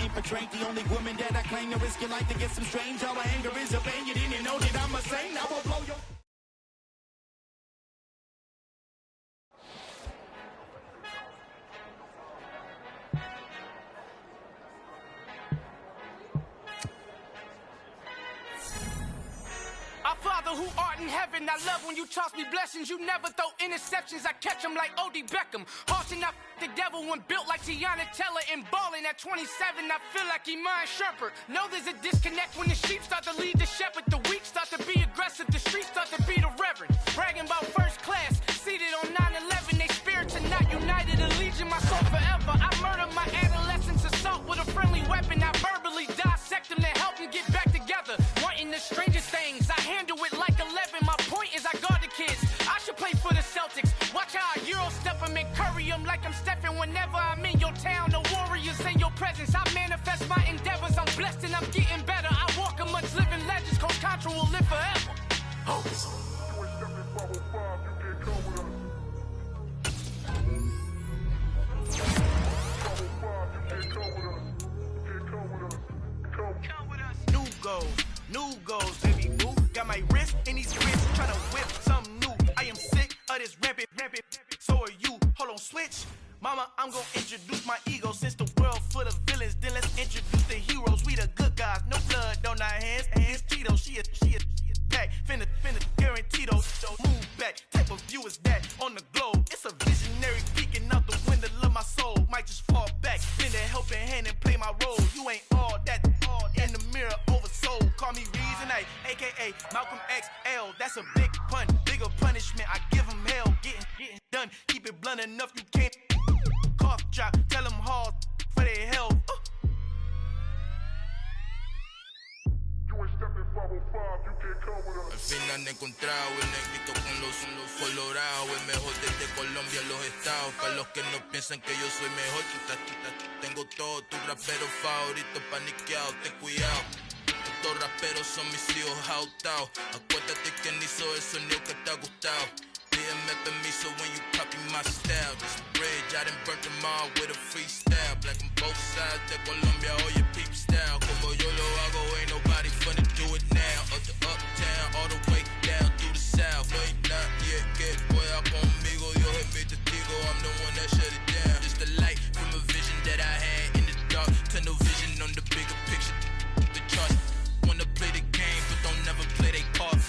infiltrate. The only woman that I claim to risk your life to get some strange. All my anger is a pain. You didn't know that I'm a saint. I will blow your... Our Father who art in heaven, I love when you toss me blessings. You never throw interceptions, I catch them like O.D. Beckham. Horsin' up the devil when built like Tiana Teller and ballin' at 27, I feel like Iman Shumpert. Know there's a disconnect when the sheep start to lead the shepherd. The weak start to be aggressive, the streets start to be the reverend. Bragging about first class, seated on 9/11. They spirits are not united, a legion, my soul forever. I murder my adolescence, assault with a friendly weapon. I verbally dissect them to help them get back together. Wanting the strangest things, I handle it like 11. My point is I guard the kids. I should play for the Celtics. Watch how I Euro step them and curry them like I'm Stephen. Whenever I'm in your town, the warriors in your presence. I manifest my endeavors. I'm blessed and I'm getting better. I walk amongst living legends. Coach Contra will live forever. Hocus. New goals, baby, new. Got my wrist in these wrists, tryna whip something new. I am sick of this rampant, so are you. Hold on, switch. Mama, I'm gonna introduce my ego. Since the world full of villains, then let's introduce the heroes. We the good guys, no blood on our hands. Hands Tito, she a back. Finna guarantee those. Move back, type of view is that on the globe. It's a visionary peeking out the window of my soul. Might just fall back, lend a helping hand and play my role. You ain't all that in the mirror oversold. Call me Reason A, aka Malcolm XL. That's a big pun, bigger punishment. I give him hell, getting done. Keep it blunt enough, you can't cough drop. Tell them hard for their health. Al fin han encontrado el negrito con los colorados, el mejor desde Colombia a los estados. Para los que no piensan que yo soy mejor, tengo todos tus raperos favoritos paniqueados, ten cuidado. Estos raperos son mis hijos adoptados. Acuérdate quién hizo el sonido que te ha gustado. Pídeme permiso when you copy my style. This bridge, I done burnt them all with a freestyle. Black on both sides de Colombia, oye peep style. Como yo lo hago, ain't nobody finna do it now. Up to uptown, all the way down through the south. No hay nadie que pueda conmigo, Dios es mi testigo. I'm the one that shut it down. Just a light from a vision that I had in the dark. Tunnel vision on the bigger picture. The charts wanna play the game, but don't never play their part.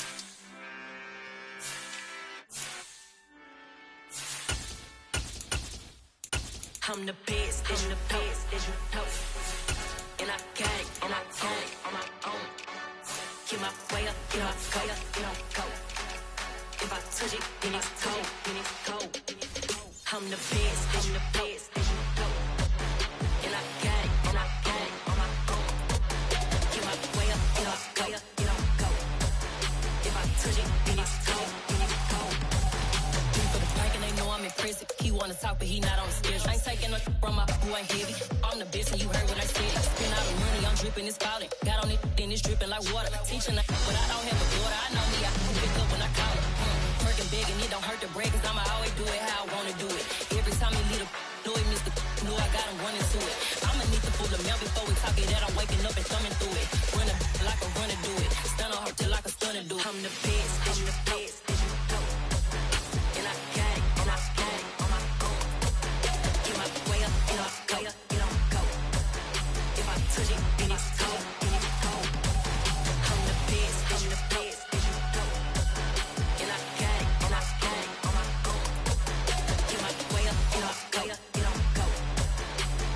I'm the best, and the best, as you know. And I got it, and I own it on my own. Get my way up, get my go, get my go. If I touch it, then it's cold, then it's cold. I'm the best, and the best, as you know. And I got it, and I got it on my own. Get my way up, get my go, get my go. If I touch it, then it's cold, then it's cold. For the bank and they know I'm in prison. He wanna talk, but he not on the schedule. I ain't taking a from my who ain't heavy. I'm the best and you heard what I said. Spend all the money, I'm dripping, it's falling. Got on it, then it's dripping like water. Teaching but I don't have a daughter. I know me, I can pick up when I call it. Working big and it don't hurt to break, cause I'ma always do it how I wanna do it. Every time he lead a know it, Mr. Know I got him running to it. I'ma need to pull the mail before we talk it that I'm waking up and thumbing through it. Run a like a runner do it. Stun on her till like a stunner do it. I'm the best, I'm the best, as you know. And I got it, and I got it on my own. Get my way up, get my go, get on go. If I touch it, then it's cold, then it's cold. I'm the best, I'm the best, as you know. And I got it, and I got it on my own. Get my way up, get my go, get on go.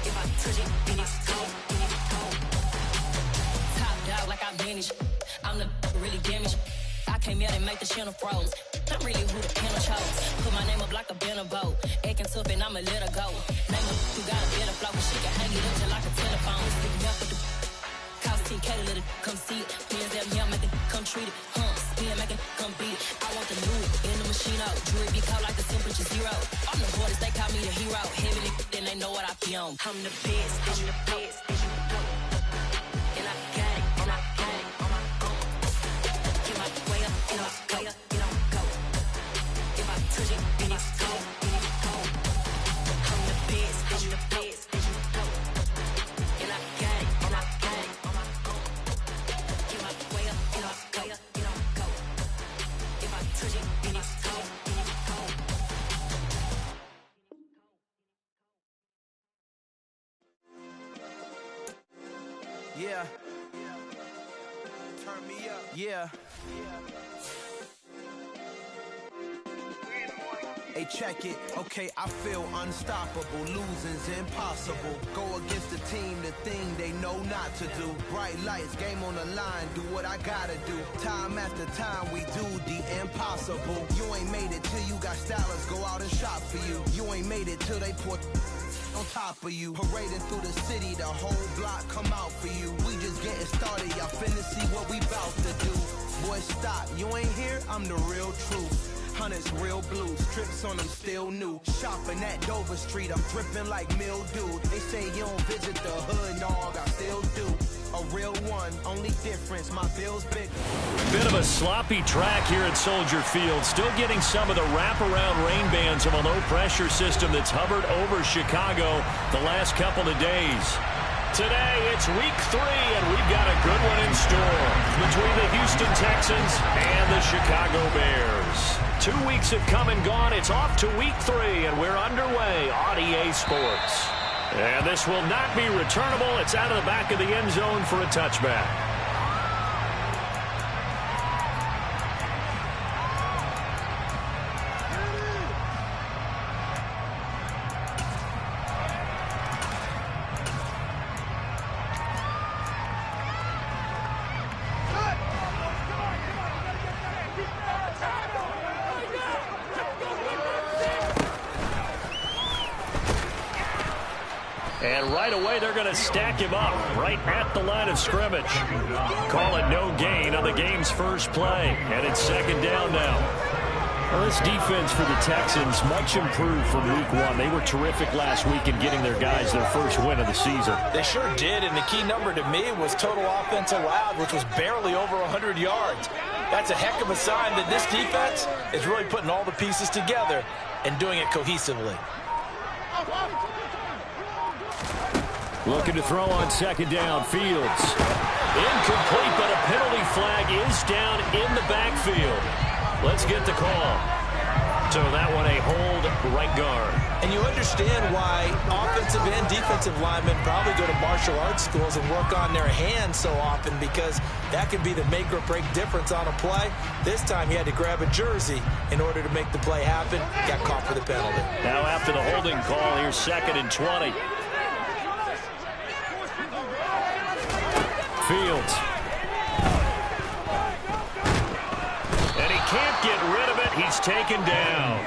If I touch it, then it's cold, then it's cold. Top dog like I manage. I'm the really damaged. I came out and make the channel froze. I'm really who the piano chose. Put my name up like a banner boat. Acting tough and I'ma let her go. Name her who got a better flow, but she can hang it up just like a telephone. Stick me up with the cost 10K to let it come see it. Pins that me, I make it come treat it. Spin, make it come beat it. I want the new in the machine out. Jewelry be caught like the temperature zero. I'm the hardest, they call me the hero. Heavily, then they know what I be on. I'm the best, I'm the best, as you know. And I got it, and I got it on my own. Get my way up, get my go, get on go. If I touch it, then it's cold, then it's cold. I'm the best, as you know. And I got Yeah. Turn me up. Yeah. Hey, check it. Okay, I feel unstoppable. Losing's impossible. Go against the team, the thing they know not to do. Bright lights, game on the line. Do what I gotta do. Time after time, we do the impossible. You ain't made it till you got stylists go out and shop for you. You ain't made it till they put on top of you. Parading through the city, the whole block come out for you. We just getting started, y'all finna see what we bout to do. Boy, stop, you ain't here, I'm the real truth. Hunters real blue, strips on them still new. Shopping at Dover Street, I'm dripping like mildew. They say you don't visit the hood, dog, I still do. A real one, only difference, my bill's big. Bit of a sloppy track here at Soldier Field. Still getting some of the wraparound rain bands of a low-pressure system that's hovered over Chicago the last couple of days. Today, it's week 3, and we've got a good one in store between the Houston Texans and the Chicago Bears. 2 weeks have come and gone. It's off to week 3, and we're underway on EA Sports. And this will not be returnable. It's out of the back of the end zone for a touchback. And right away, they're going to stack him up right at the line of scrimmage. Call it no gain on the game's first play. And it's second down now. Well, this defense for the Texans, much improved from week 1. They were terrific last week in getting their guys their first win of the season. They sure did, and the key number to me was total offense allowed, which was barely over 100 yards. That's a heck of a sign that this defense is really putting all the pieces together and doing it cohesively. Looking to throw on second down. Fields. Incomplete, but a penalty flag is down in the backfield. Let's get the call. So that one a hold right guard. And you understand why offensive and defensive linemen probably go to martial arts schools and work on their hands so often, because that can be the make or break difference on a play. This time he had to grab a jersey in order to make the play happen. Got caught for the penalty. Now after the holding call, here's 2nd and 20. Fields. And he can't get rid of it. He's taken down.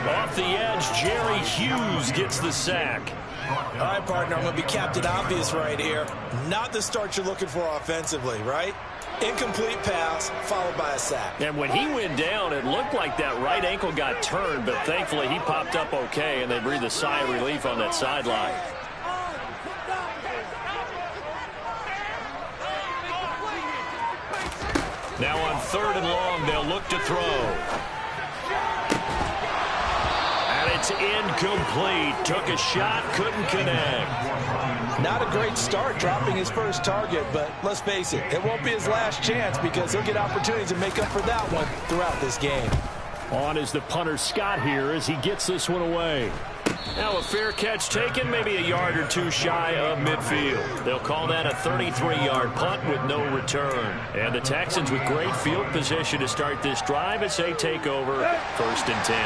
Off the edge, Jerry Hughes gets the sack. All right, partner, I'm going to be Captain Obvious right here. Not the start you're looking for offensively, right? Incomplete pass, followed by a sack. And when he went down, it looked like that right ankle got turned, but thankfully he popped up okay, and they breathed a sigh of relief on that sideline. Now on 3rd and long, they'll look to throw. And it's incomplete. Took a shot, couldn't connect. Not a great start dropping his first target, but let's face it, it won't be his last chance, because he'll get opportunities to make up for that one throughout this game. On is the punter Scott here as he gets this one away. Now a fair catch taken, maybe a yard or two shy of midfield. They'll call that a 33-yard punt with no return. And the Texans with great field position to start this drive as they take over 1st and 10.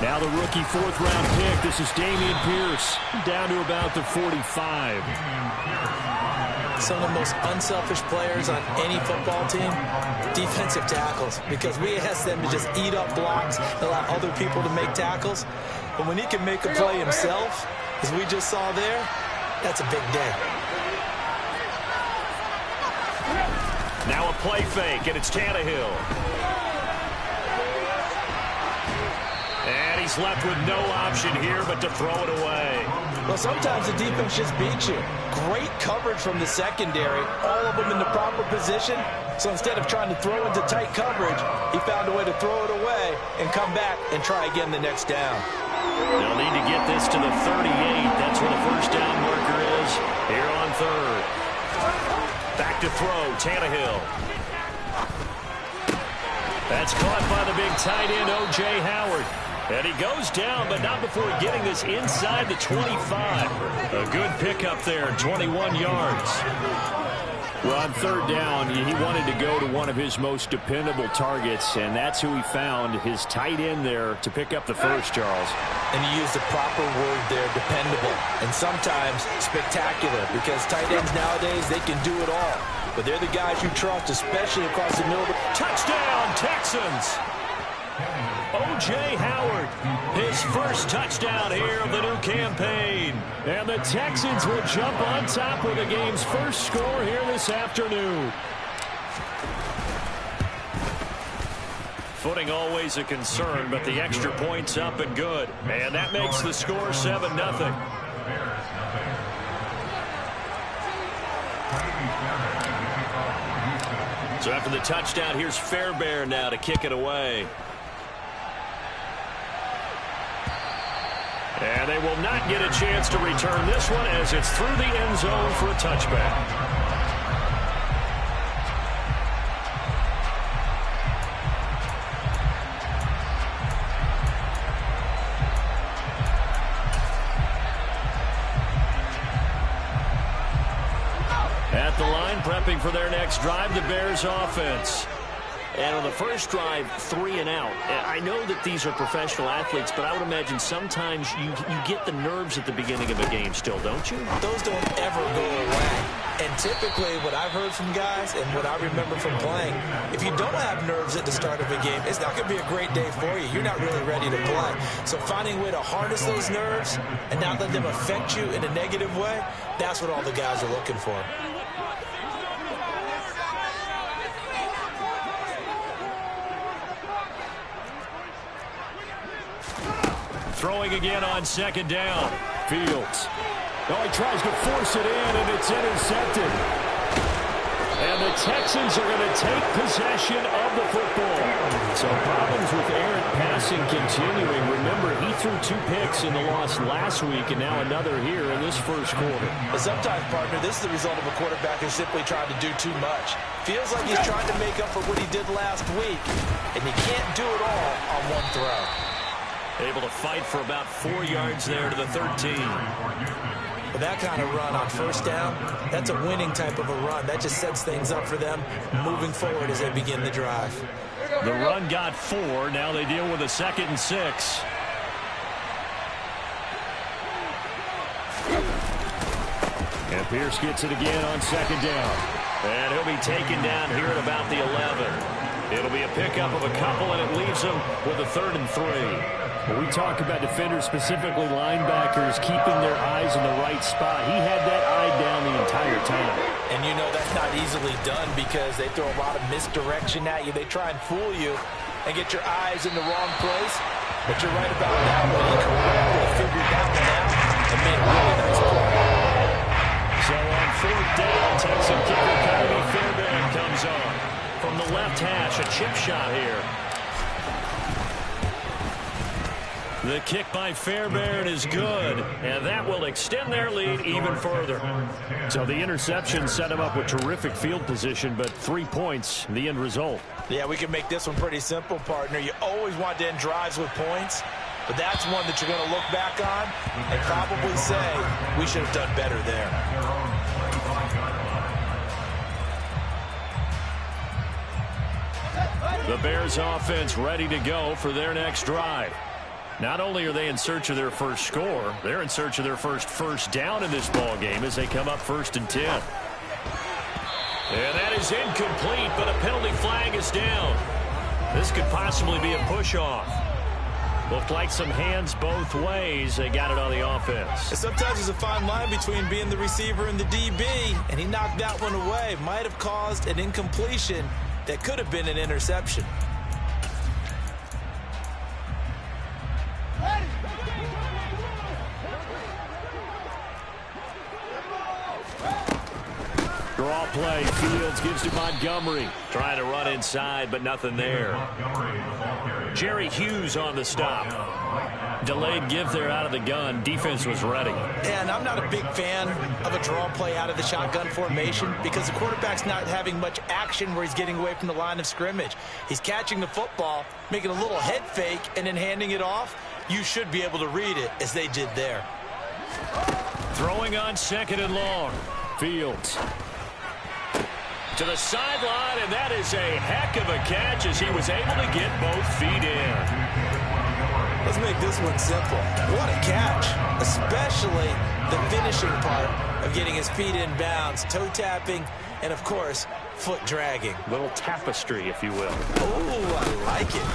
Now the rookie 4th-round pick. This is Dameon Pierce, down to about the 45. Some of the most unselfish players on any football team, defensive tackles, because we ask them to just eat up blocks, allow other people to make tackles. But when he can make a play himself, as we just saw there, that's a big day. Now a play fake, and it's Tannehill. And he's left with no option here but to throw it away. Well, sometimes the defense just beats you. Great coverage from the secondary, all of them in the proper position. So instead of trying to throw into tight coverage, he found a way to throw it away and come back and try again the next down. They'll need to get this to the 38. That's where the first down marker is here on 3rd. Back to throw, Tannehill. That's caught by the big tight end, O.J. Howard. And he goes down, but not before getting this inside the 25. A good pickup there, 21 yards. Well, on third down, he wanted to go to one of his most dependable targets, and that's who he found, his tight end there, to pick up the first, Charles. And he used the proper word there, dependable, and sometimes spectacular, because tight ends nowadays, they can do it all. But they're the guys you trust, especially across the middle. Touchdown, Texans! O.J. Howard, his first touchdown here of the new campaign. And the Texans will jump on top with the game's first score here this afternoon. Footing always a concern, but the extra point's up and good. And that makes the score 7-0. So after the touchdown, here's Fairbairn now to kick it away. And they will not get a chance to return this one as it's through the end zone for a touchback. At the line, prepping for their next drive, the Bears offense. And on the first drive, 3 and out. I know that these are professional athletes, but I would imagine sometimes you get the nerves at the beginning of a game still, don't you? Those don't ever go away. And typically what I've heard from guys and what I remember from playing, if you don't have nerves at the start of a game, it's not going to be a great day for you. You're not really ready to play. So finding a way to harness those nerves and not let them affect you in a negative way, that's what all the guys are looking for. Throwing again on second down. Fields. Oh, he tries to force it in, and it's intercepted. And the Texans are going to take possession of the football. So problems with errant passing continuing. Remember, he threw 2 picks in the loss last week, and now another here in this first quarter. But sometimes, partner, this is the result of a quarterback who's simply trying to do too much. Feels like he's trying to make up for what he did last week, and he can't do it all on one throw. Able to fight for about 4 yards there to the 13. But that kind of run on first down, that's a winning type of a run. That just sets things up for them moving forward as they begin the drive. The run got 4. Now they deal with a 2nd and 6. And Pierce gets it again on second down. And he'll be taken down here at about the 11. It'll be a pickup of a couple, and it leaves them with a 3rd and 3. When we talk about defenders, specifically linebackers, keeping their eyes in the right spot, he had that eye down the entire time. And you know that's not easily done because they throw a lot of misdirection at you. They try and fool you and get your eyes in the wrong place. But you're right about that one. He correctly figured that one out and made a really nice play. So on 4th down, Texan kicker Kyrie Fairbairn comes on. From the left hash, a chip shot here. The kick by Fairbairn is good, and that will extend their lead even further. So the interception set him up with terrific field position, but 3 points, the end result. Yeah, we can make this one pretty simple, partner. You always want to end drives with points, but that's one that you're going to look back on and probably say, we should have done better there. The Bears offense ready to go for their next drive. Not only are they in search of their first score, they're in search of their first down in this ball game as they come up 1st and 10. And that is incomplete, but a penalty flag is down. This could possibly be a push-off. Looked like some hands both ways. They got it on the offense. Sometimes there's a fine line between being the receiver and the DB, and he knocked that one away. Might have caused an incompletion that could have been an interception. Draw play. Fields gives to Montgomery. Trying to run inside, but nothing there. Jerry Hughes on the stop. delayed give there out of the gun. Defense was ready. Yeah, and I'm not a big fan of a draw play out of the shotgun formation because the quarterback's not having much action where he's getting away from the line of scrimmage. He's catching the football, making a little head fake, and then handing it off. You should be able to read it as they did there. Throwing on 2nd and long. Fields to the sideline, and that is a heck of a catch as he was able to get both feet in. Let's make this one simple. What a catch, especially the finishing part of getting his feet in bounds, toe tapping, and of course, foot dragging. Little tapestry, if you will. Oh, I like it.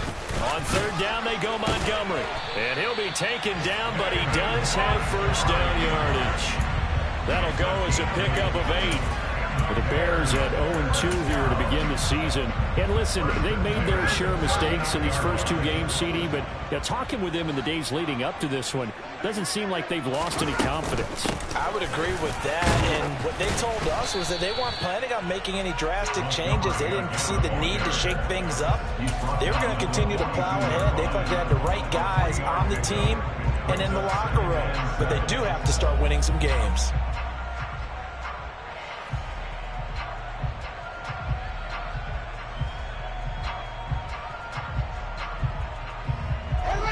On 3rd down, they go Montgomery. And he'll be taken down, but he does have 1st down yardage. That'll go as a pickup of 8. Well, the Bears at 0-2 here to begin the season. And listen, they made their share of mistakes in these first 2 games, CD, but talking with them in the days leading up to this one, doesn't seem like they've lost any confidence. I would agree with that, and what they told us was that they weren't planning on making any drastic changes. They didn't see the need to shake things up. They were going to continue to plow ahead. They thought they had the right guys on the team and in the locker room, but they do have to start winning some games.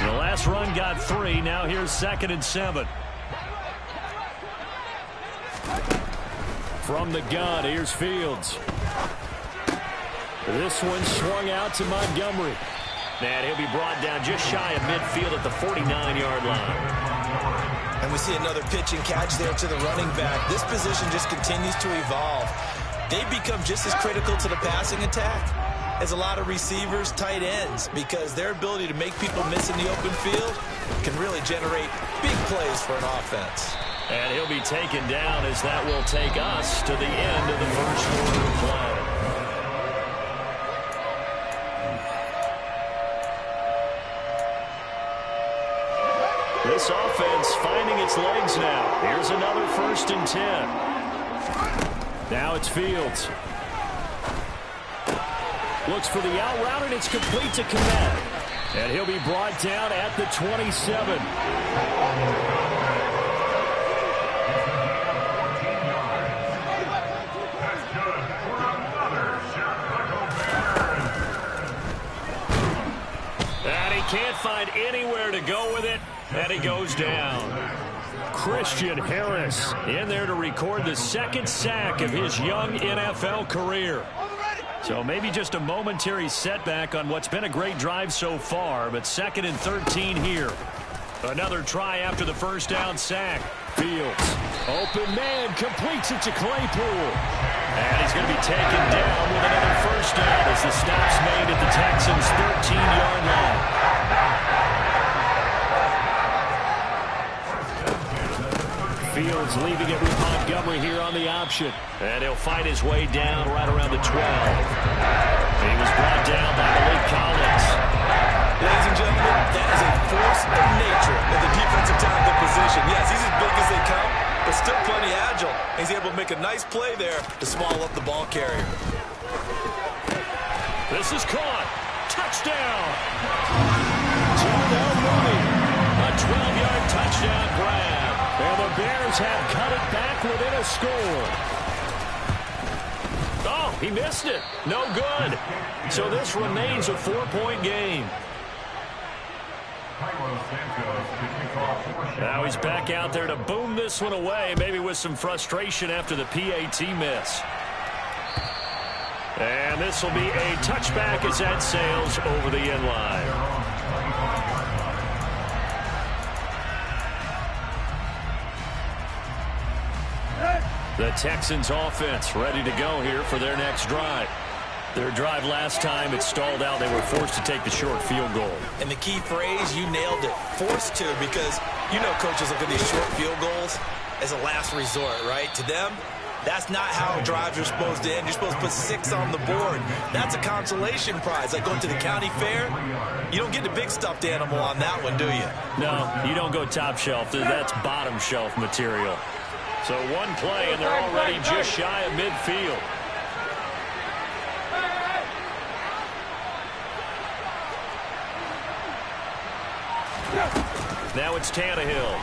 The last run got 3. Now here's 2nd and 7. From the gun, here's Fields. This one swung out to Montgomery. And he'll be brought down just shy of midfield at the 49-yard line. And we see another pitch and catch there to the running back. This position just continues to evolve. They become just as critical to the passing attack as a lot of receivers, tight ends, because their ability to make people miss in the open field can really generate big plays for an offense. And he'll be taken down as that will take us to the end of the first quarter of play. This offense finding its legs now. Here's another 1st and 10. Now it's Fields. Looks for the out route, and it's complete to Kmet. And he'll be brought down at the 27. And he can't find anywhere to go with it, and he goes down. Christian Harris in there to record the 2nd sack of his young NFL career. So maybe just a momentary setback on what's been a great drive so far, but 2nd and 13 here. Another try after the 1st down sack. Fields, open man, completes it to Claypool. And he's going to be taken down with another 1st down as the stop's made at the Texans' 13-yard line. Fields leaving it with Montgomery here on the option. And he'll fight his way down right around the 12. He was brought down by Malik Collins. Ladies and gentlemen, that is a force of nature of the defensive tackle position. Yes, he's as big as they come, but still plenty agile. He's able to make a nice play there to swallow up the ball carrier. This is caught. Touchdown. Darnell Mooney. A 12-yard touchdown grab. And the Bears have cut it back within a score. Oh, he missed it. No good. So this remains a 4-point game. Now he's back out there to boom this one away, maybe with some frustration after the PAT miss. And this will be a touchback as that sails over the end line. The Texans offense ready to go here for their next drive. Their drive last time, it stalled out. They were forced to take the short field goal. And the key phrase, you nailed it, forced to, because you know coaches look at these short field goals as a last resort, right? To them, that's not how drives are supposed to end. You're supposed to put 6 on the board. That's a consolation prize. Like going to the county fair, you don't get the big stuffed animal on that one, do you? No, you don't go top shelf. That's bottom shelf material. So one play, and they're already just shy of midfield. Now it's Tannehill.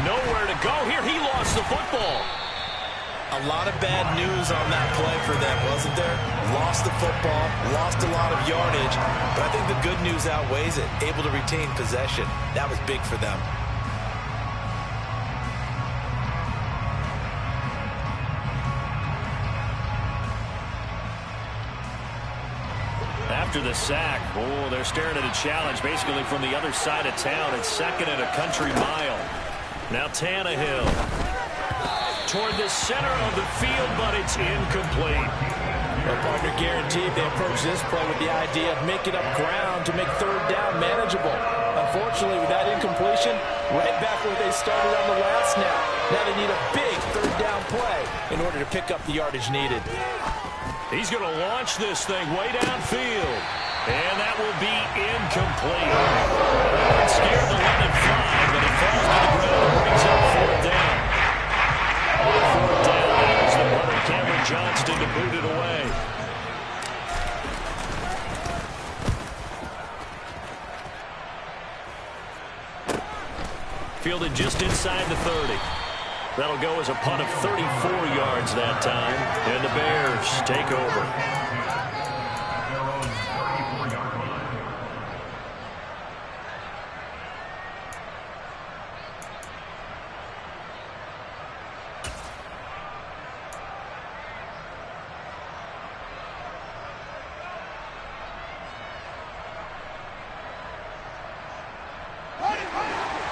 Nowhere to go here. He lost the football. A lot of bad news on that play for them, wasn't there? Lost the football, lost a lot of yardage, but I think the good news outweighs it. Able to retain possession. That was big for them. After the sack, they're staring at a challenge basically from the other side of town. It's second and a country mile. Now Tannehill toward the center of the field, but it's incomplete. Well, partner, guaranteed they approach this play with the idea of making up ground to make third down manageable. Unfortunately, with that incompletion, right back where they started on the last snap. Now they need a big third down play in order to pick up the yardage needed. He's going to launch this thing way downfield. And that will be incomplete. It scared the let it fly, but it falls to the ground and brings up fourth down. Fourth down, that was the runner, Cameron Johnston, to boot it away. Fielded just inside the 30. That'll go as a punt of 34 yards that time. And the Bears take over.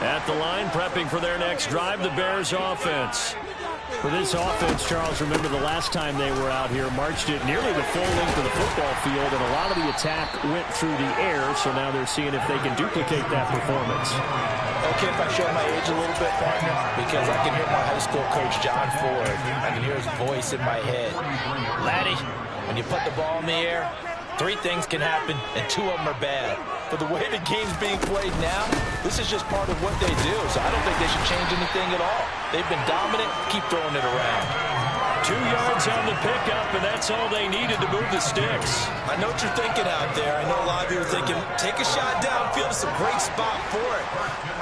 At the line, prepping for their next drive, the Bears offense. For this offense, Charles, remember the last time they were out here, marched it nearly the full length of the football field, and a lot of the attack went through the air, so now they're seeing if they can duplicate that performance. Okay, if I show my age a little bit, partner, because I can hear my high school coach, John Ford. I can hear his voice in my head. Laddie, when you put the ball in the air, 3 things can happen, and 2 of them are bad. But the way the game's being played now, this is just part of what they do. So I don't think they should change anything at all. They've been dominant. Keep throwing it around. 2 yards on the pickup, and that's all they needed to move the sticks. I know what you're thinking out there. I know a lot of you are thinking, take a shot downfield. It's a great spot for it.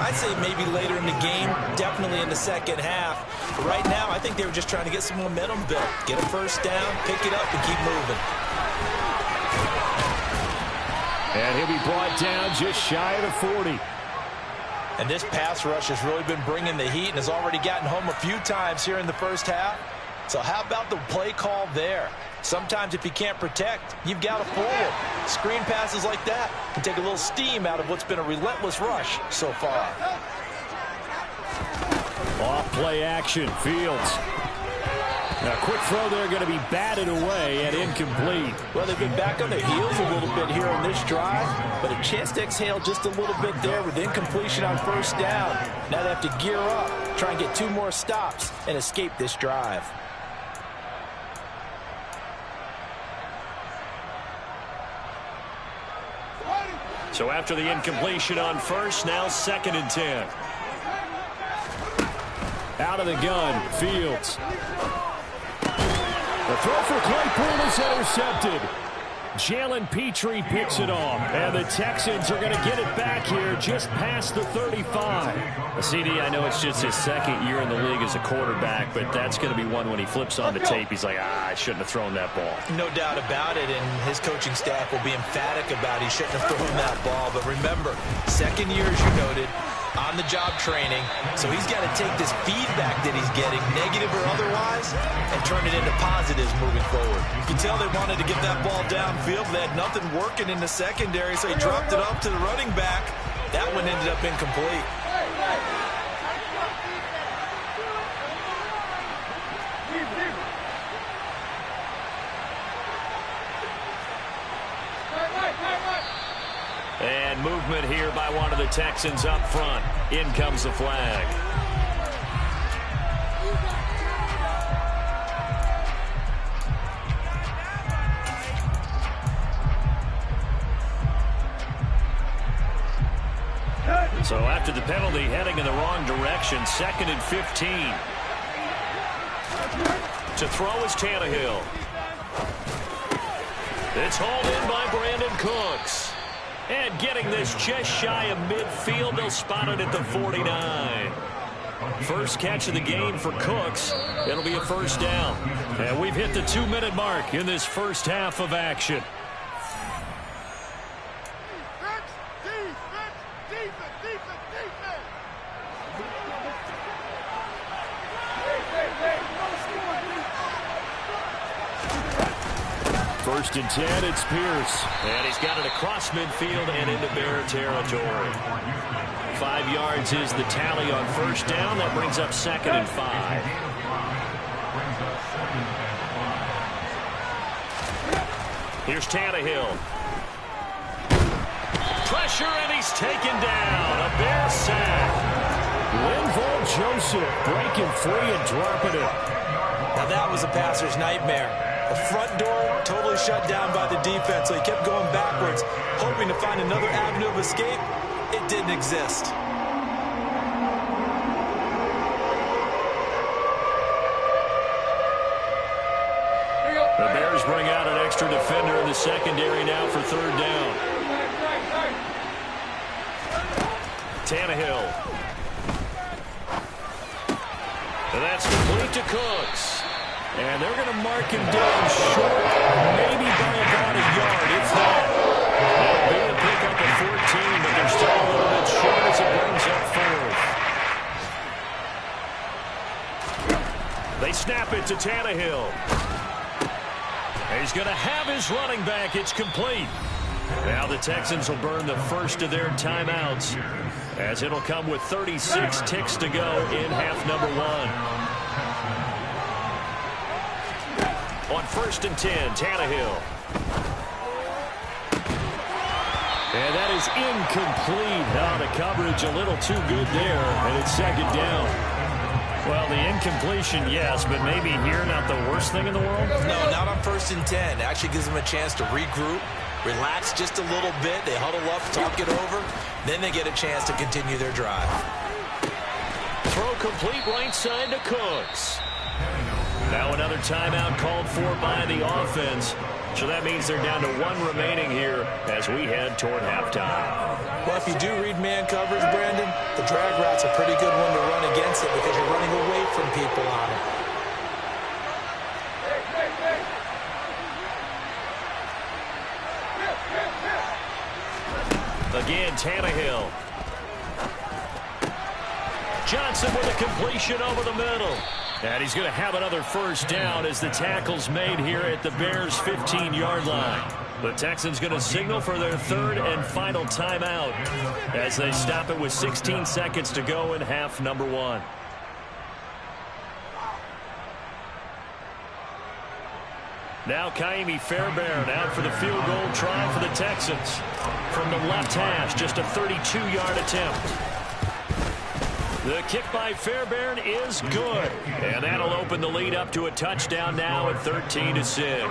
I'd say maybe later in the game, definitely in the second half. But right now, I think they were just trying to get some momentum built. Get a first down, pick it up, and keep moving. And he'll be brought down just shy of the 40. And this pass rush has really been bringing the heat and has already gotten home a few times here in the first half. So how about the play call there? Sometimes if you can't protect, you've got to forward. Screen passes like that can take a little steam out of what's been a relentless rush so far. Off play action, Fields. Now, quick throw there going to be batted away and incomplete. Well, they've been back on their heels a little bit here on this drive, but a chance to exhale just a little bit there with incompletion on first down. Now they have to gear up, try and get 2 more stops, and escape this drive. So after the incompletion on first, now 2nd and 10. Out of the gun, Fields. The throw for Claypool is intercepted. Jalen Petrie picks it off. And the Texans are going to get it back here just past the 35. CD, I know it's just his 2nd year in the league as a quarterback, but that's going to be one when he flips on the tape. He's like, I shouldn't have thrown that ball. No doubt about it, and his coaching staff will be emphatic about he shouldn't have thrown that ball. But remember, 2nd year, as you noted, on-the-job training, so he's got to take this feedback that he's getting, negative or otherwise, and turn it into positives moving forward. You can tell they wanted to get that ball downfield. They had nothing working in the secondary, so he dropped it up to the running back. That one ended up incomplete. And movement here by one of the Texans up front. In comes the flag. So after the penalty, heading in the wrong direction, 2nd and 15. To throw is Tannehill. It's hauled in by Brandon Cooks. And getting this just shy of midfield, they'll spot it at the 49. First catch of the game for Cooks. It'll be a first down. And we've hit the 2-minute mark in this first half of action. First and 10, it's Pierce. And he's got it across midfield and into Bear territory. 5 yards is the tally on first down. That brings up 2nd and 5. Here's Tannehill. Pressure, and he's taken down. A Bear sack. Linval Joseph breaking free and dropping it. Now that was a passer's nightmare. The front door totally shut down by the defense, so he kept going backwards, hoping to find another avenue of escape. It didn't exist. The Bears bring out an extra defender in the secondary now for 3rd down. Tannehill. And that's complete to Cooks. And they're going to mark him down short, maybe by about a yard, if that. That'll be a pickup at 14, but they're still a little bit short as it brings up 4th. They snap it to Tannehill. He's going to have his running back. It's complete. Now the Texans will burn the first of their timeouts, as it'll come with 36 ticks to go in half number 1. On 1st and 10, Tannehill. And that is incomplete. Now the coverage a little too good there, and it's 2nd down. Well, the incompletion, yes, but maybe here not the worst thing in the world? No, not on 1st and 10. It actually gives them a chance to regroup, relax just a little bit. They huddle up, talk it over. Then they get a chance to continue their drive. Throw complete right side to Cooks. Now another timeout called for by the offense. So that means they're down to 1 remaining here as we head toward halftime. Well, if you do read man coverage, Brandon, the drag route's a pretty good one to run against it because you're running away from people on it. Again, Tannehill. Johnson with a completion over the middle. And he's going to have another first down as the tackle's made here at the Bears' 15-yard line. The Texans going to signal for their 3rd and final timeout as they stop it with 16 seconds to go in half number 1. Now Ka'imi Fairbairn out for the field goal try for the Texans. From the left hash, just a 32-yard attempt. The kick by Fairbairn is good. And that'll open the lead up to a touchdown now at 13-6.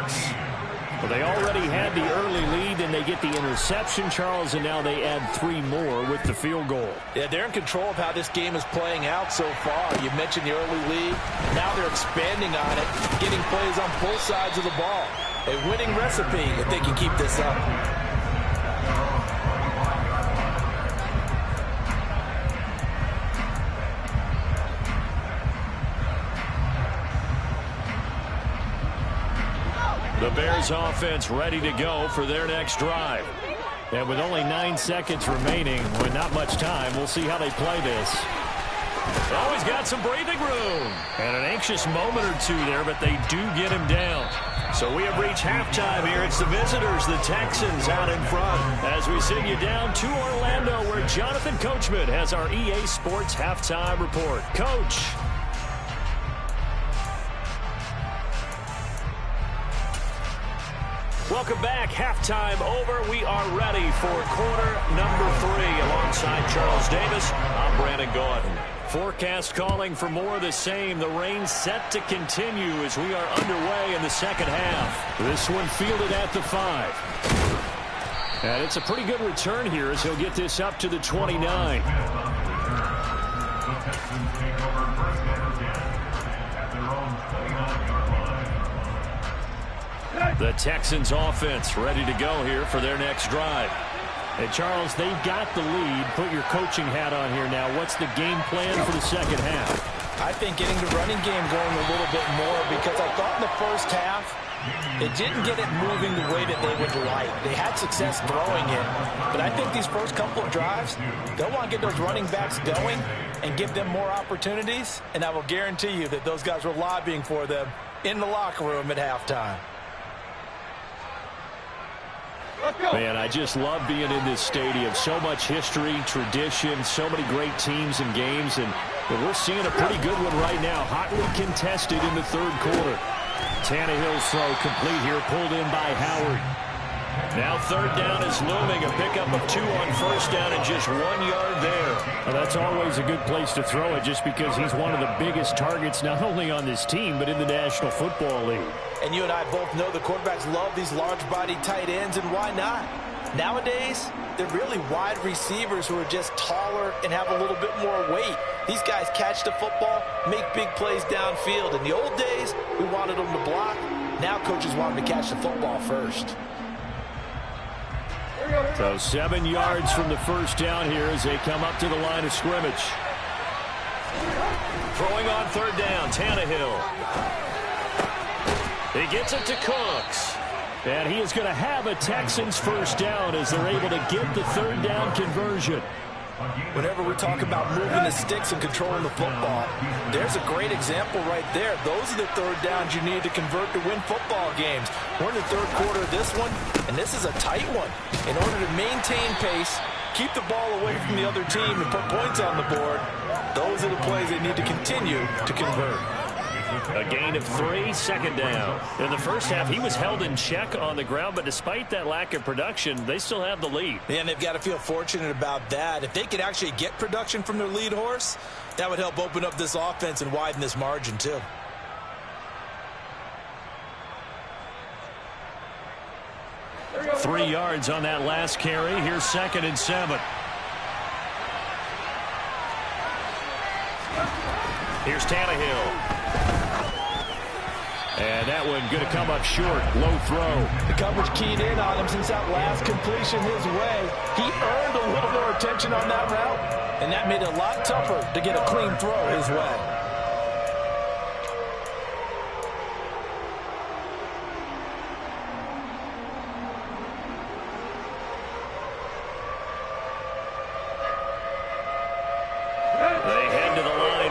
Well, they already had the early lead, and they get the interception, Charles, and now they add 3 more with the field goal. Yeah, they're in control of how this game is playing out so far. You mentioned the early lead. Now they're expanding on it, getting plays on both sides of the ball. A winning recipe if they can keep this up. The Bears offense ready to go for their next drive. And with only 9 seconds remaining, with not much time, we'll see how they play this. Oh, he's got some breathing room. And an anxious moment or two there, but they do get him down. So we have reached halftime here. It's the visitors, the Texans, out in front. As we send you down to Orlando, where Jonathan Coachman has our EA Sports halftime report. Coach. Welcome back. Halftime over. We are ready for quarter number 3. Alongside Charles Davis, I'm Brandon Gaudin. Forecast calling for more of the same. The rain set to continue as we are underway in the second half. This one fielded at the 5. And it's a pretty good return here as he'll get this up to the 29. The Texans offense ready to go here for their next drive. And, Charles, they've got the lead. Put your coaching hat on here now. What's the game plan for the second half? I think getting the running game going a little bit more, because I thought in the first half it didn't get it moving the way that they would like. They had success throwing it, but I think these first couple of drives, they'll want to get those running backs going and give them more opportunities, and I will guarantee you that those guys were lobbying for them in the locker room at halftime. Man, I just love being in this stadium. So much history, tradition, so many great teams and games, and we're seeing a pretty good one right now. Hotly contested in the third quarter. Tannehill's throw complete here, pulled in by Howard. Now third down is looming. A pickup of 2 on first down and just 1 yard there. Well, that's always a good place to throw it, just because he's one of the biggest targets not only on this team but in the National Football League. And you and I both know the quarterbacks love these large-bodied tight ends, and why not? Nowadays, they're really wide receivers who are just taller and have a little bit more weight. These guys catch the football, make big plays downfield. In the old days, we wanted them to block. Now coaches want them to catch the football first. So 7 yards from the first down here as they come up to the line of scrimmage. Throwing on third down, Tannehill. He gets it to Cooks. And he is going to have a Texans first down as they're able to get the third down conversion. Whenever we talk about moving the sticks and controlling the football, there's a great example right there. Those are the third downs you need to convert to win football games. We're in the third quarter of this one, and this is a tight one. In order to maintain pace, keep the ball away from the other team, and put points on the board, those are the plays they need to continue to convert. A gain of 3, second down. In the first half, he was held in check on the ground, but despite that lack of production, they still have the lead. Yeah, and they've got to feel fortunate about that. If they could actually get production from their lead horse, that would help open up this offense and widen this margin too. Three yards on that last carry. Here's 2nd and 7. Here's Tannehill. And that one going to come up short. Low throw. The coverage keyed in on him since that last completion his way. He earned a little more attention on that route, and that made it a lot tougher to get a clean throw his way.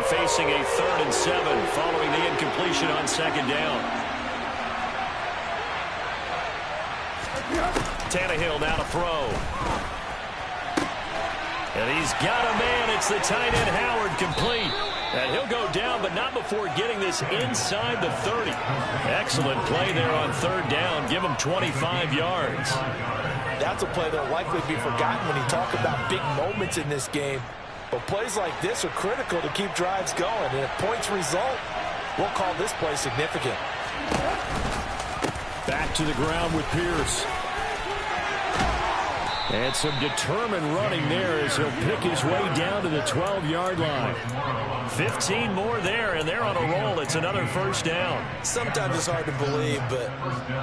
Facing a 3rd and 7 following the incompletion on 2nd down. Tannehill now to throw. And he's got a man. It's the tight end Howard, complete. And he'll go down, but not before getting this inside the 30. Excellent play there on 3rd down. Give him 25 yards. That's a play that will likely be forgotten when you talk about big moments in this game. But plays like this are critical to keep drives going. And if points result, we'll call this play significant. Back to the ground with Pierce. And some determined running there as he'll pick his way down to the 12-yard line. 15 more there, and they're on a roll. It's another first down. Sometimes it's hard to believe, but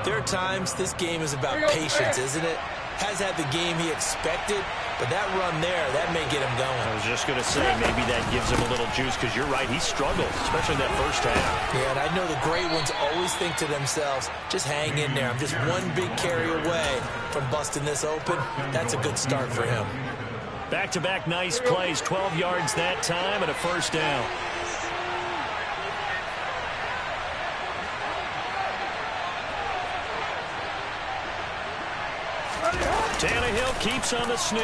there are times this game is about patience, isn't it? Has had the game he expected, but that run there, that may get him going. I was just going to say, maybe that gives him a little juice, because you're right, he struggled, especially in that first half. Yeah, and I know the great ones always think to themselves, just hang in there. I'm just one big carry away from busting this open. That's a good start for him. Back-to-back nice plays, 12 yards that time, and a first down. Tannehill keeps on the sneak,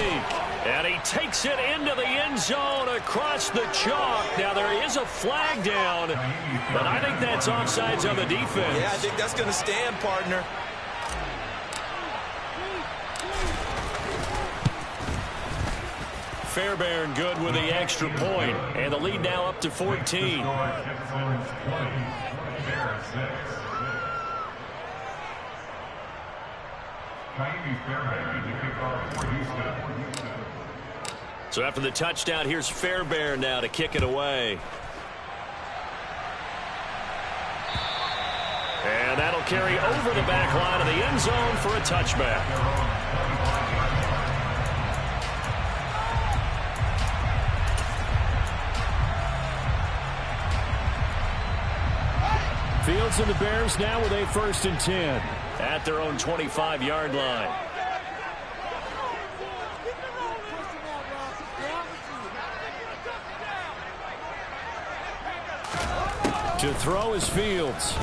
and he takes it into the end zone across the chalk. Now, there is a flag down, but I think that's offsides on the defense. Yeah, I think that's going to stand, partner. Fairbairn good with the extra point, and the lead now up to 14. So after the touchdown, here's Fairbairn now to kick it away. And that'll carry over the back line of the end zone for a touchback. Fields and the Bears now with a 1st and 10 at their own 25-yard line. To throw is Fields.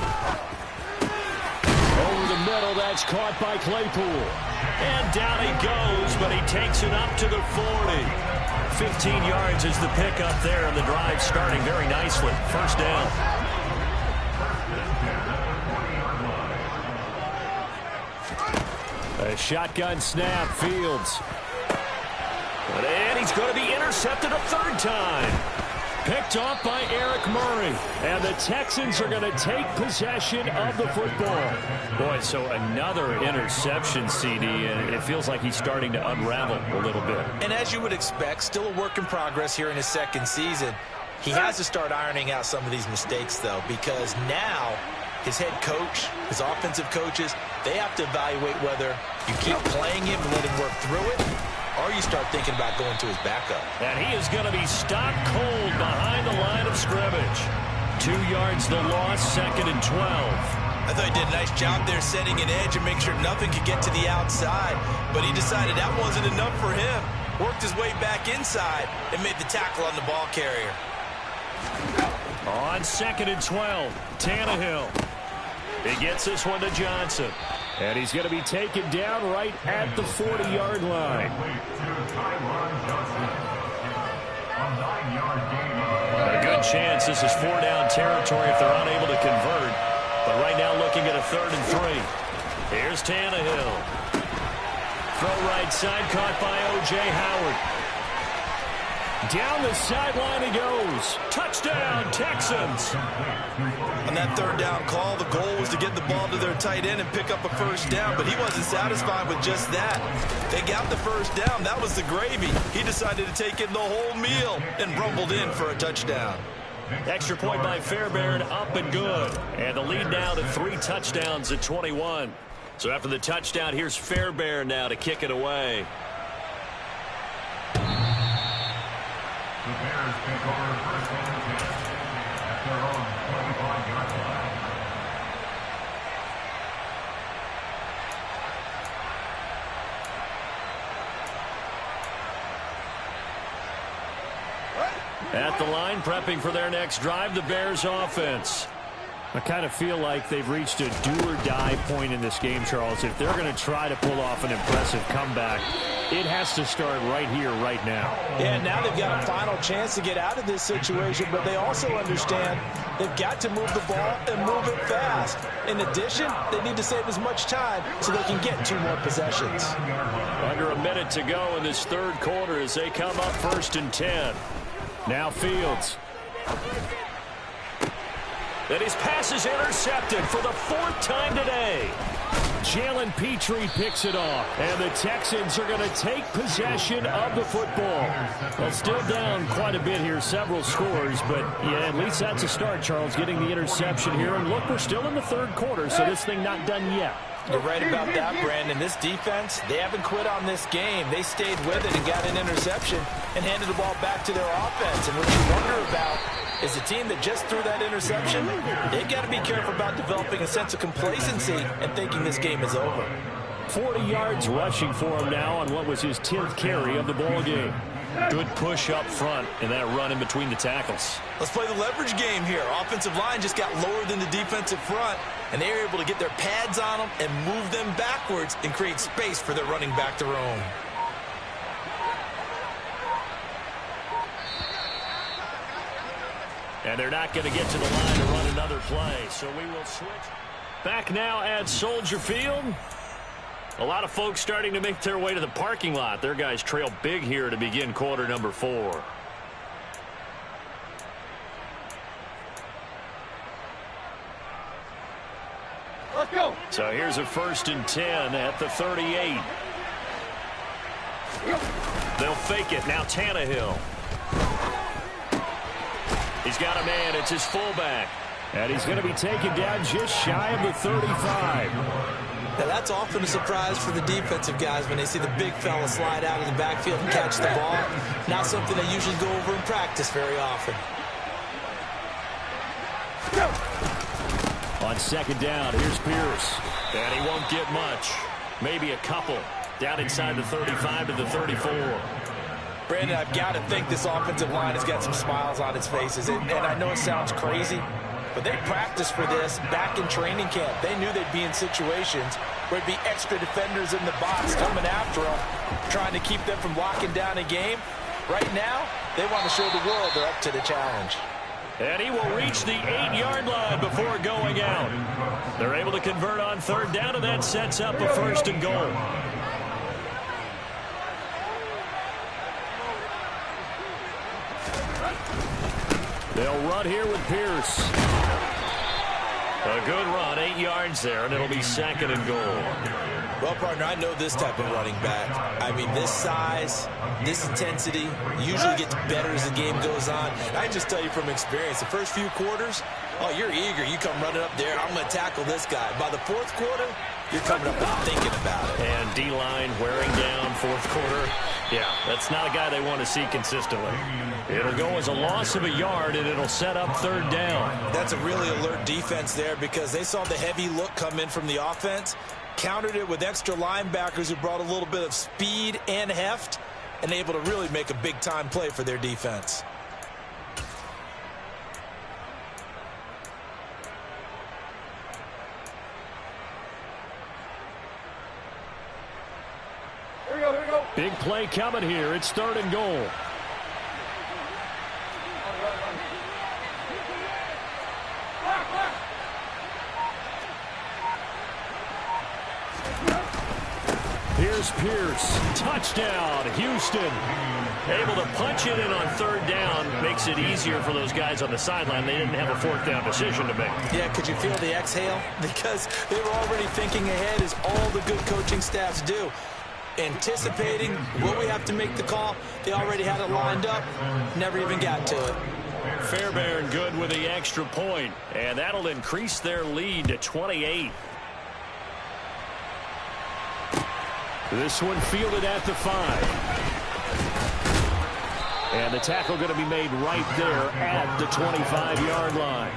Over the middle, that's caught by Claypool. And down he goes, but he takes it up to the 40. 15 yards is the pickup there, and the drive starting very nicely. 1st down. A shotgun snap, Fields. And he's going to be intercepted a 3rd time. Picked off by Eric Murray. And the Texans are going to take possession of the football. Boy, so another interception, CD, and it feels like he's starting to unravel a little bit. And as you would expect, still a work in progress here in his 2nd season. He has to start ironing out some of these mistakes, though, because now his head coach, his offensive coaches, they have to evaluate whether you keep playing him and let him work through it, or you start thinking about going to his backup. And he is going to be stopped cold behind the line of scrimmage. 2 yards the loss, 2nd and 12. I thought he did a nice job there setting an edge and make sure nothing could get to the outside. But he decided that wasn't enough for him. Worked his way back inside and made the tackle on the ball carrier. On 2nd and 12, Tannehill. He gets this one to Johnson. And he's going to be taken down right at the 40-yard line. A good chance this is 4-down territory if they're unable to convert. But right now looking at a 3rd and 3. Here's Tannehill. Throw right side, caught by O.J. Howard. Down the sideline he goes. Touchdown, Texans. On that 3rd down call, the goal was to get the ball to their tight end and pick up a 1st down, but he wasn't satisfied with just that. They got the 1st down. That was the gravy. He decided to take in the whole meal and rumbled in for a touchdown. Extra point by Fairbairn, up and good. And the lead now to 3 touchdowns at 21. So after the touchdown, here's Fairbairn now to kick it away. The Bears take over 1st and 10 at their own 25-yard line. At the line, prepping for their next drive, the Bears offense. I kind of feel like they've reached a do-or-die point in this game, Charles. If they're going to try to pull off an impressive comeback, it has to start right here, right now. Yeah, now they've got a final chance to get out of this situation, but they also understand they've got to move the ball and move it fast. In addition, they need to save as much time so they can get 2 more possessions. Under a minute to go in this 3rd quarter as they come up 1st and 10. Now Fields. And his pass is intercepted for the 4th time today. Jalen Petrie picks it off. And the Texans are going to take possession of the football. Well, still down quite a bit here, several scores. But, yeah, at least that's a start, Charles, getting the interception here. And, look, we're still in the 3rd quarter, so this thing not done yet. You're right about that, Brandon. This defense, they haven't quit on this game. They stayed with it and got an interception and handed the ball back to their offense. And what you wonder about is the team that just threw that interception, they've got to be careful about developing a sense of complacency and thinking this game is over. 40 yards rushing for him now on what was his 10th carry of the ball game. Good push up front and that run in between the tackles. Let's play the leverage game here. Offensive line just got lower than the defensive front, and they were able to get their pads on them and move them backwards and create space for their running back to roam. And they're not going to get to the line to run another play, so we will switch. Back now at Soldier Field. A lot of folks starting to make their way to the parking lot. Their guys trail big here to begin quarter number 4. Let's go. So here's a 1st and 10 at the 38. They'll fake it. Now Tannehill. He's got a man. It's his fullback. And he's going to be taken down just shy of the 35. Now, that's often a surprise for the defensive guys when they see the big fella slide out of the backfield and catch the ball. Not something they usually go over in practice very often. On second down, here's Pierce. And he won't get much. Maybe a couple. Down inside the 35 to the 34. Brandon, I've got to think this offensive line has got some smiles on its faces. And I know it sounds crazy, but they practiced for this back in training camp. They knew they'd be in situations where there'd be extra defenders in the box coming after them, trying to keep them from locking down a game. Right now, they want to show the world they're up to the challenge. And he will reach the 8-yard line before going out. They're able to convert on third down, and that sets up a first and goal. They'll run here with Pierce. A good run, 8 yards there, and it'll be second and goal. Well, partner, I know this type of running back. I mean, this size, this intensity usually gets better as the game goes on. I just tell you from experience, the first few quarters, oh, you're eager. You come running up there, I'm going to tackle this guy. By the fourth quarter, you're coming up and thinking about it. And D-line wearing down fourth quarter. Yeah, that's not a guy they want to see consistently. It'll go as a loss of a yard, and it'll set up third down. That's a really alert defense there because they saw the heavy look come in from the offense, countered it with extra linebackers who brought a little bit of speed and heft, and able to really make a big-time play for their defense. Big play coming here. It's third and goal. Here's Pierce. Touchdown, Houston. Able to punch it in on third down. Makes it easier for those guys on the sideline. They didn't have a fourth down decision to make. Yeah, could you feel the exhale? Because they were already thinking ahead, as all the good coaching staffs do. Anticipating what we have to make the call. They already had it lined up. Never even got to it. Fairbairn good with the extra point. And that'll increase their lead to 28. This one fielded at the 5. And the tackle going to be made right there at the 25-yard line.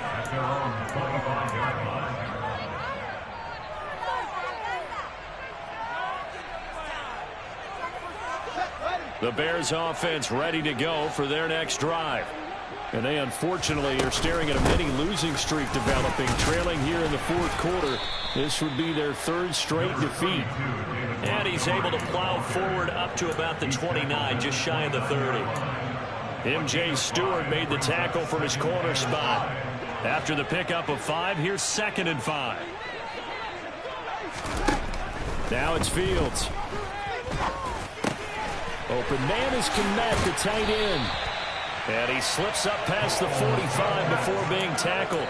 The Bears offense ready to go for their next drive. And they unfortunately are staring at a mini losing streak developing, trailing here in the fourth quarter. This would be their third straight defeat. And he's able to plow forward up to about the 29, just shy of the 30. M.J. Stewart made the tackle from his corner spot. After the pickup of 5, here's second and 5. Now it's Fields. Open man is Kmet, the tight end. And he slips up past the 45 before being tackled.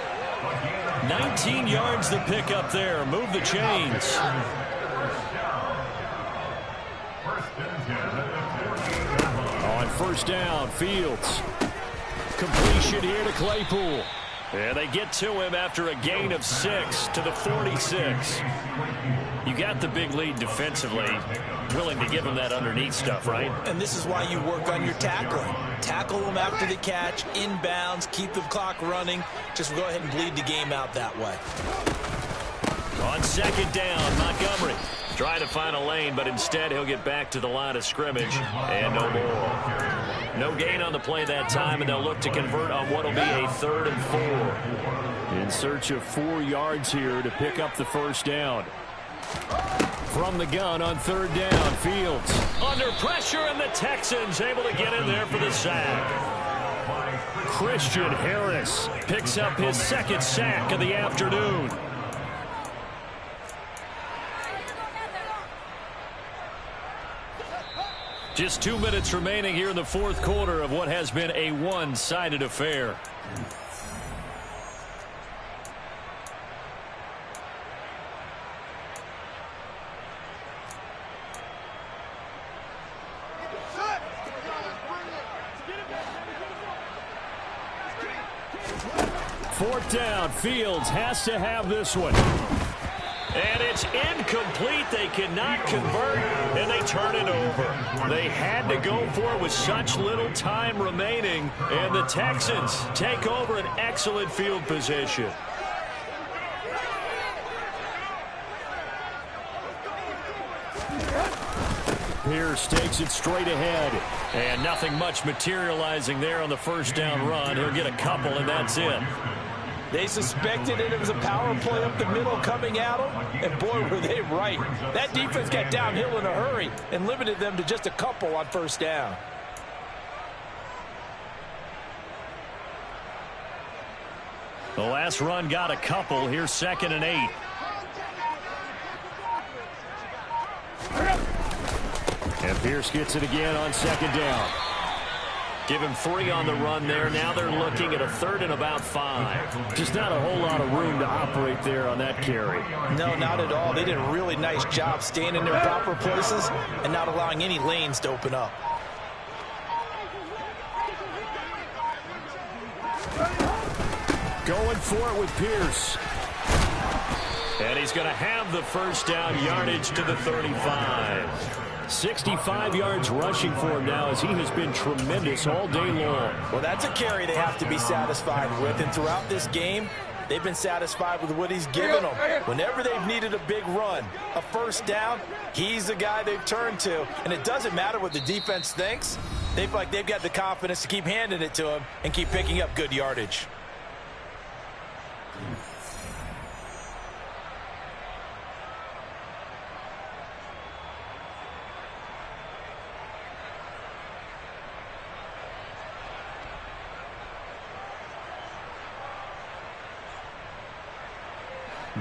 19 yards the pickup there. Move the chains. On first down, Fields. Completion here to Claypool. And they get to him after a gain of 6 to the 46. You got the big lead defensively. Willing to give him that underneath stuff, right? And this is why you work on your tackling. Tackle them after the catch, inbounds, keep the clock running. Just go ahead and bleed the game out that way. On second down, Montgomery. Trying to find a lane, but instead he'll get back to the line of scrimmage. And no more. No gain on the play that time, and they'll look to convert on what will be a 3rd and 4. In search of 4 yards here to pick up the first down. From the gun on third down, Fields under pressure, and the Texans able to get in there for the sack. Christian Harris picks up his 2nd sack of the afternoon. Just 2 minutes remaining here in the fourth quarter of what has been a one-sided affair. Fourth down, Fields has to have this one. And it's incomplete. They cannot convert, and they turn it over. They had to go for it with such little time remaining, and the Texans take over an excellent field position. Pierce takes it straight ahead. And nothing much materializing there on the first down run. He'll get a couple, and that's it. They suspected it was a power play up the middle coming at them, and boy, were they right. That defense got downhill in a hurry and limited them to just a couple on first down. The last run got a couple. Here's 2nd and 8. And Pierce gets it again on 2nd down. Give him 3 on the run there. Now they're looking at a 3rd and about 5. Just not a whole lot of room to operate there on that carry. No, not at all. They did a really nice job staying in their proper places and not allowing any lanes to open up. Going for it with Pierce. And he's going to have the first down, yardage to the 35. 65 yards rushing for him now as he has been tremendous all day long. Well, that's a carry they have to be satisfied with. And throughout this game, they've been satisfied with what he's given them. Whenever they've needed a big run, a first down, he's the guy they've turned to. And it doesn't matter what the defense thinks. They feel like they've got the confidence to keep handing it to him and keep picking up good yardage.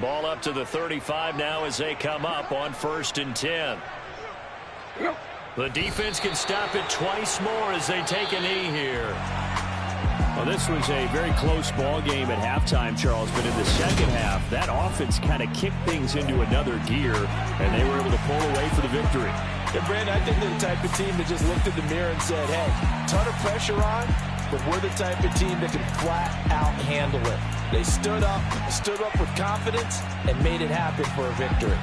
Ball up to the 35 now as they come up on 1st and 10. The defense can stop it twice more as they take a knee here. Well, this was a very close ball game at halftime, Charles, but in the second half, that offense kind of kicked things into another gear, and they were able to pull away for the victory. Yeah, Brandon, I think they're the type of team that just looked in the mirror and said, hey, ton of pressure on, but we're the type of team that can flat out handle it. They stood up with confidence, and made it happen for a victory.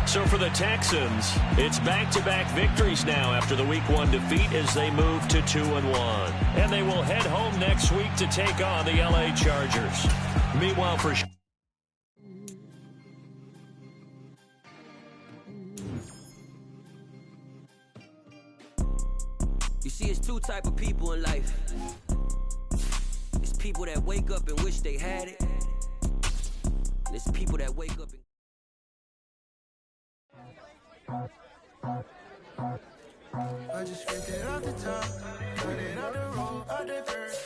So for the Texans, it's back-to-back victories now after the Week 1 defeat as they move to 2-1. And they will head home next week to take on the LA Chargers. Meanwhile, for you see, it's 2 type of people in life. It's people that wake up and wish they had it. And it's people that wake up and... I just ripped it off the top, cut it out the road, out the dirt.